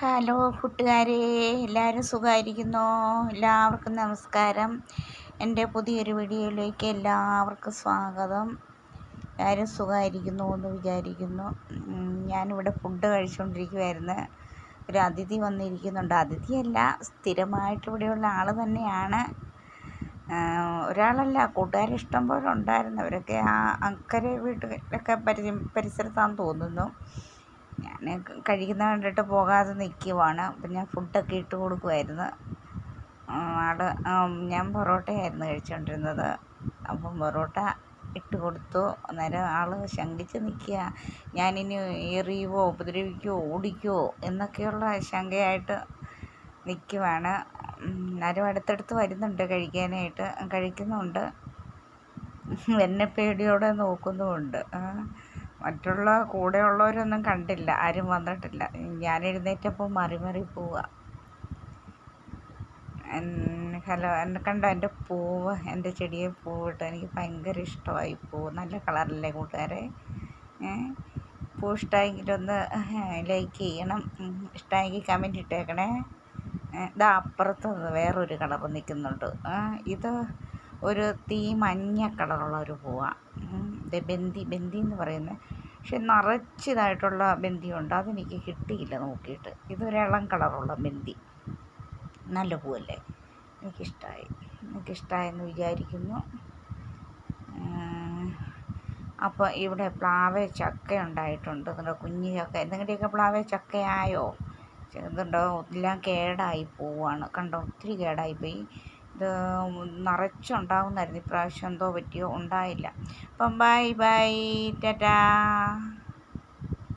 Hello കൂട്ടുകാരെ, എല്ലാവരും സുഖമായിരിക്കുന്നോ? എല്ലാവർക്കും നമസ്കാരം. എൻ്റെ പുതിയൊരു വീഡിയോയിലേക്ക് എല്ലാവർക്കും സ്വാഗതം. എല്ലാവരും സുഖമായിരിക്കുന്നു എന്ന് വിചാരിക്കുന്നു. ഞാനിവിടെ ഫുഡ് കഴിച്ചുകൊണ്ടിരിക്കുമായിരുന്നു. ഒരു അതിഥി വന്നിരിക്കുന്നുണ്ട്. അതിഥിയല്ല, സ്ഥിരമായിട്ട് ഇവിടെയുള്ള ആൾ തന്നെയാണ്. ഒരാളല്ല, കൂട്ടുകാരിഷ്ടം പോലെ ഉണ്ടായിരുന്നു. അവരൊക്കെ ആ അക്കരെ വീട്ടിലൊക്കെ പരിസരത്താണെന്ന് തോന്നുന്നു. ഞാൻ കഴിക്കുന്ന കണ്ടിട്ട് പോകാതെ നിൽക്കുവാണ്. അപ്പം ഞാൻ ഫുഡൊക്കെ ഇട്ട് കൊടുക്കുമായിരുന്നു. ഞാൻ പൊറോട്ടയായിരുന്നു കഴിച്ചുകൊണ്ടിരുന്നത്. അപ്പം പൊറോട്ട ഇട്ട് കൊടുത്തു. അന്നേരം ആൾ ശങ്കിച്ച് നിൽക്കുക. ഞാനിനി എറിയുവോ ഉപദ്രവിക്കുവോ ഓടിക്കുവോ എന്നൊക്കെയുള്ള ശങ്കയായിട്ട് നിൽക്കുവാണ്. ആരും അടുത്തടുത്ത് വരുന്നുണ്ട് കഴിക്കാനായിട്ട്, കഴിക്കുന്നുണ്ട്. എന്നെ പേടിയോടെ നോക്കുന്നുമുണ്ട്. മറ്റുള്ള കൂടെയുള്ളവരൊന്നും കണ്ടില്ല, ആരും വന്നിട്ടില്ല. ഞാൻ എഴുന്നേറ്റപ്പോൾ മറി പോവുക. ഹലോ, എന്നെ കണ്ടോ? എൻ്റെ പൂവ്, എൻ്റെ ചെടിയെ പൂവിട്ട് എനിക്ക് ഭയങ്കര ഇഷ്ടമായി. പൂവ് നല്ല കളറല്ലേ കൂട്ടുകാരെ? പൂ ഇഷ്ടമായെങ്കിലൊന്ന് ലൈക്ക് ചെയ്യണം. ഇഷ്ടമായെങ്കിൽ കമൻറ്റ് ഇട്ടേക്കണേ. ഇതാ അപ്പുറത്ത് വേറൊരു കളർ നിൽക്കുന്നുണ്ട്. ഇത് ഒരു മഞ്ഞ കളറുള്ള ഒരു പൂവാണ്. ബന്ദി എന്ന് പറയുന്നത്. പക്ഷെ നിറച്ചിതായിട്ടുള്ള ബന്ദിയുണ്ട്, അതെനിക്ക് കിട്ടിയില്ല നോക്കിയിട്ട്. ഇതൊരു ഇളം കളറുള്ള ബന്ദി. നല്ല പൂവല്ലേ? എനിക്കിഷ്ടമായെന്ന് വിചാരിക്കുന്നു. അപ്പോൾ ഇവിടെ പ്ലാവേ ചക്ക ഉണ്ടായിട്ടുണ്ട്. നിങ്ങളുടെ കുഞ്ഞു ചക്ക, നിങ്ങളുടെയൊക്കെ പ്ലാവേ ചക്കയായോ? ഇതുണ്ടോ, എല്ലാം കേടായി പോവുകയാണ്. കണ്ടോ, ഒത്തിരി കേടായിപ്പോയി. ഇത് നിറച്ചുണ്ടാകുന്നായിരുന്നു. ഇപ്രാവശ്യം എന്തോ പറ്റിയോ ഉണ്ടായില്ല. അപ്പം ബൈ ടാറ്റാ.